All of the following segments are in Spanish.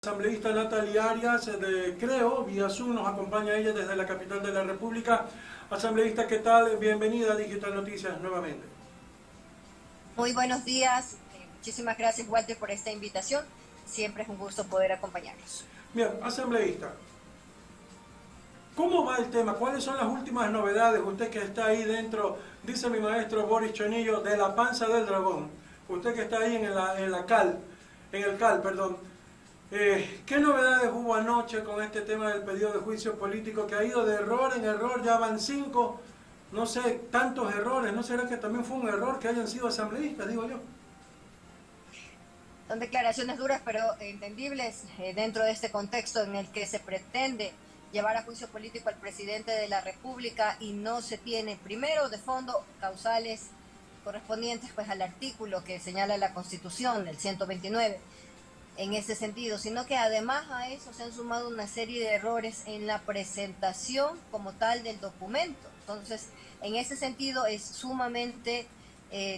Asambleísta Natalia Arias de Creo, vía Zoom, nos acompaña ella desde la capital de la República. Asambleísta, ¿qué tal? Bienvenida a Digital Noticias nuevamente. Muy buenos días, muchísimas gracias Walter por esta invitación, siempre es un gusto poder acompañarlos. Bien, asambleísta, ¿cómo va el tema? ¿Cuáles son las últimas novedades? Usted que está ahí dentro, dice mi maestro Boris Chonillo, de la panza del dragón. Usted que está ahí en el CAL, perdón. ¿Qué novedades hubo anoche con este tema del pedido de juicio político que ha ido de error en error? Ya van 5, no sé, tantos errores. ¿No será que también fue un error que hayan sido asambleístas, digo yo? Son declaraciones duras pero entendibles dentro de este contexto en el que se pretende llevar a juicio político al presidente de la República y no se tiene, primero de fondo, causales correspondientes pues al artículo que señala la Constitución, el 129, en ese sentido, sino que además a eso se han sumado una serie de errores en la presentación como tal del documento. Entonces, en ese sentido es sumamente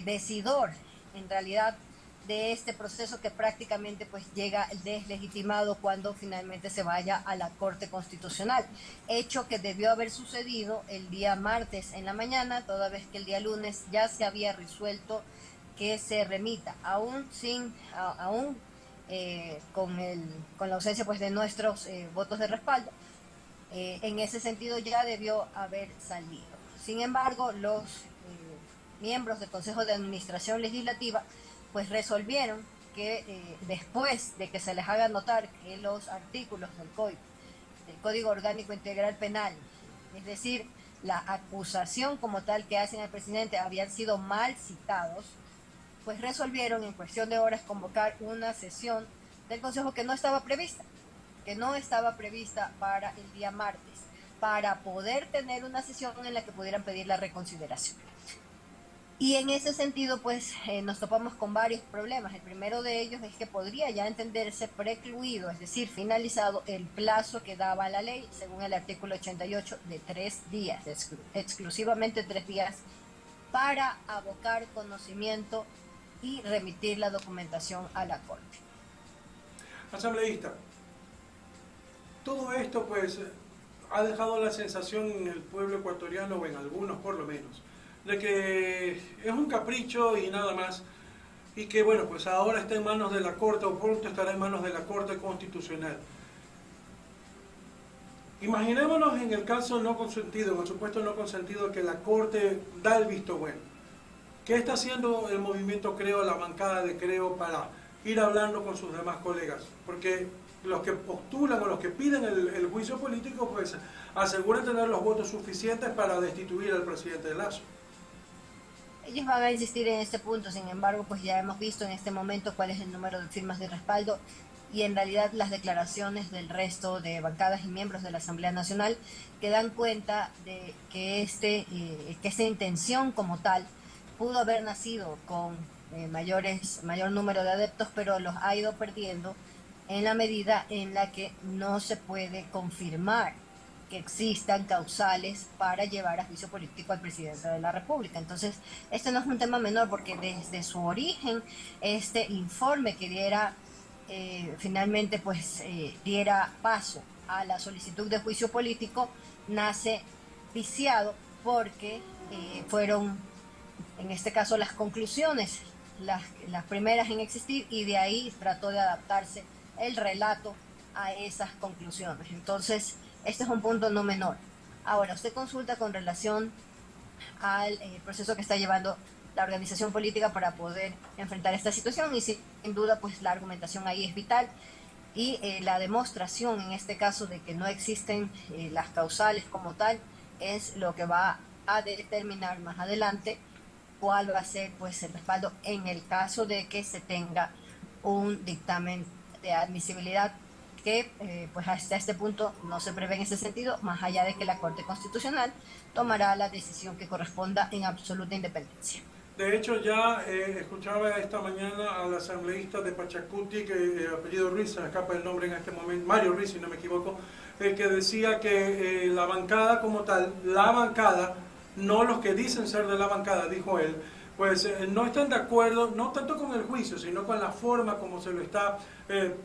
decidor, en realidad, de este proceso que prácticamente pues llega deslegitimado cuando finalmente se vaya a la Corte Constitucional, hecho que debió haber sucedido el día martes en la mañana, toda vez que el día lunes ya se había resuelto que se remita, aún con la ausencia pues de nuestros votos de respaldo. En ese sentido ya debió haber salido. Sin embargo, los miembros del Consejo de Administración Legislativa pues resolvieron que después de que se les haga notar que los artículos del Código Orgánico Integral Penal, es decir, la acusación como tal que hacen al presidente habían sido mal citados, pues resolvieron en cuestión de horas convocar una sesión del Consejo que no estaba prevista para el día martes, para poder tener una sesión en la que pudieran pedir la reconsideración. Y en ese sentido, pues nos topamos con varios problemas. El primero de ellos es que podría ya entenderse precluido, es decir, finalizado el plazo que daba la ley, según el artículo 88, de 3 días, exclusivamente 3 días, para abocar conocimiento y remitir la documentación a la Corte. Asambleísta, todo esto pues ha dejado la sensación en el pueblo ecuatoriano, o en algunos por lo menos, de que es un capricho y nada más, y que bueno, pues ahora está en manos de la Corte, o pronto estará en manos de la Corte Constitucional. Imaginémonos en el caso no consentido, en el supuesto no consentido, que la Corte da el visto bueno. ¿Qué está haciendo el movimiento Creo, la bancada de Creo, para ir hablando con sus demás colegas? Porque los que postulan o los que piden el juicio político, pues aseguran tener los votos suficientes para destituir al presidente de Lazo. Ellos van a insistir en este punto, sin embargo, pues ya hemos visto en este momento cuál es el número de firmas de respaldo y en realidad las declaraciones del resto de bancadas y miembros de la Asamblea Nacional que dan cuenta de que esta intención como tal pudo haber nacido con mayor número de adeptos, pero los ha ido perdiendo en la medida en la que no se puede confirmar que existan causales para llevar a juicio político al presidente de la República. Entonces, este no es un tema menor porque desde su origen, este informe que finalmente diera paso a la solicitud de juicio político, nace viciado porque fueron, en este caso, las conclusiones, las primeras en existir, y de ahí trató de adaptarse el relato a esas conclusiones. Entonces, este es un punto no menor. Ahora, usted consulta con relación al proceso que está llevando la organización política para poder enfrentar esta situación y sin duda pues la argumentación ahí es vital y la demostración en este caso de que no existen las causales como tal es lo que va a determinar más adelante cuál va a ser pues el respaldo en el caso de que se tenga un dictamen de admisibilidad que pues hasta este punto no se prevé en ese sentido, más allá de que la Corte Constitucional tomará la decisión que corresponda en absoluta independencia. De hecho, ya escuchaba esta mañana al asambleísta de Pachacuti, que apellido Ruiz, se me escapa el nombre en este momento, Mario Ruiz, si no me equivoco, que decía que la bancada como tal, la bancada, no los que dicen ser de la bancada, dijo él, pues no están de acuerdo, no tanto con el juicio, sino con la forma como se lo está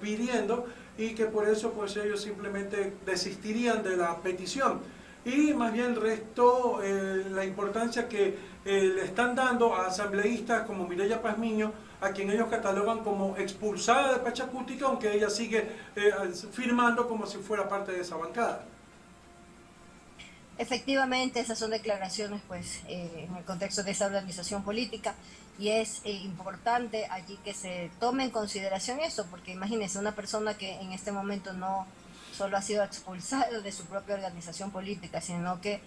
pidiendo, y que por eso pues ellos simplemente desistirían de la petición. Y más bien restó la importancia que le están dando a asambleístas como Mireya Pazmiño, a quien ellos catalogan como expulsada de Pachacutica, aunque ella sigue firmando como si fuera parte de esa bancada. Efectivamente, esas son declaraciones pues en el contexto de esa organización política, y es importante allí que se tome en consideración eso, porque imagínense una persona que en este momento no solo ha sido expulsada de su propia organización política, sino que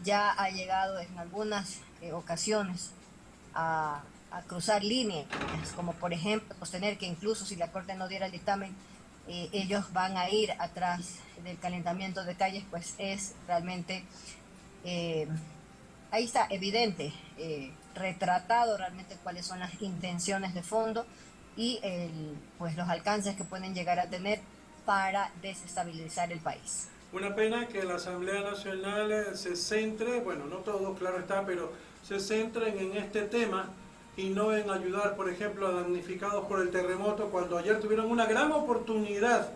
ya ha llegado en algunas ocasiones a cruzar líneas, como por ejemplo sostener que incluso si la Corte no diera el dictamen, ellos van a ir atrás del calentamiento de calles, pues es realmente, ahí está evidente, retratado realmente cuáles son las intenciones de fondo y pues los alcances que pueden llegar a tener para desestabilizar el país. Una pena que la Asamblea Nacional se centre, bueno, no todo, claro está, pero se centren en este tema y no en ayudar, por ejemplo, a damnificados por el terremoto, cuando ayer tuvieron una gran oportunidad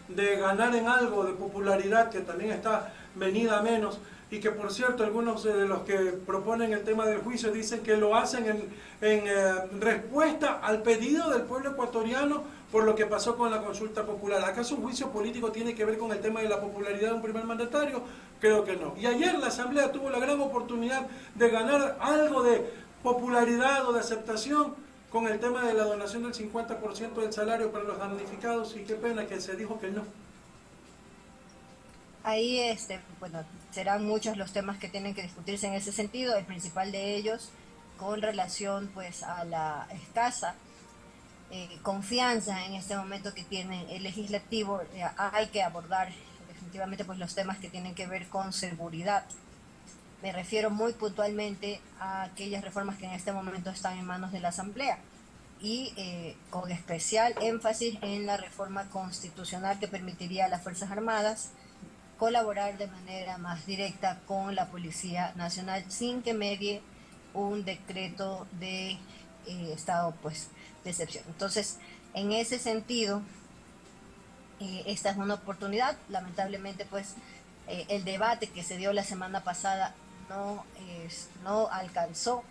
de ganar en algo de popularidad, que también está venida a menos, y que por cierto algunos de los que proponen el tema del juicio dicen que lo hacen en respuesta al pedido del pueblo ecuatoriano por lo que pasó con la consulta popular. ¿Acaso un juicio político tiene que ver con el tema de la popularidad de un primer mandatario? Creo que no. Y ayer la Asamblea tuvo la gran oportunidad de ganar algo de popularidad o de aceptación con el tema de la donación del 50% del salario para los damnificados, y qué pena que se dijo que no. Ahí, bueno, serán muchos los temas que tienen que discutirse en ese sentido. El principal de ellos, con relación pues a la escasa confianza en este momento que tiene el legislativo, hay que abordar definitivamente pues los temas que tienen que ver con seguridad. Me refiero muy puntualmente a aquellas reformas que en este momento están en manos de la Asamblea, y con especial énfasis en la reforma constitucional que permitiría a las Fuerzas Armadas colaborar de manera más directa con la Policía Nacional sin que medie un decreto de estado pues de excepción. Entonces, en ese sentido, esta es una oportunidad. Lamentablemente pues el debate que se dio la semana pasada no alcanzó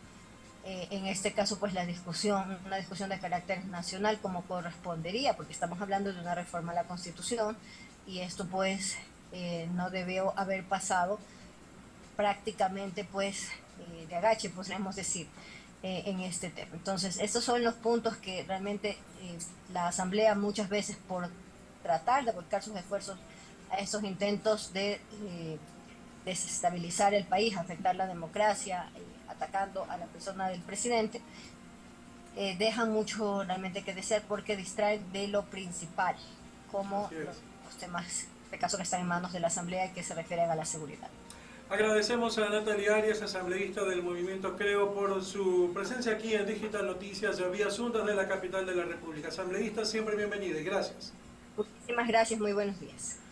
en este caso pues una discusión de carácter nacional como correspondería, porque estamos hablando de una reforma a la Constitución, y esto pues no debió haber pasado prácticamente pues de agache, podríamos decir, en este tema. Entonces, estos son los puntos que realmente la Asamblea muchas veces, por tratar de volcar sus esfuerzos a estos intentos de desestabilizar el país, afectar la democracia, atacando a la persona del presidente, dejan mucho realmente que desear, porque distraen de lo principal, como los temas de caso que están en manos de la Asamblea y que se refieren a la seguridad. Agradecemos a Natalia Arias, asambleísta del Movimiento Creo, por su presencia aquí en Digital Noticias de Vía Asuntas de la capital de la República. Asambleísta, siempre bienvenida y gracias. Muchísimas gracias, muy buenos días.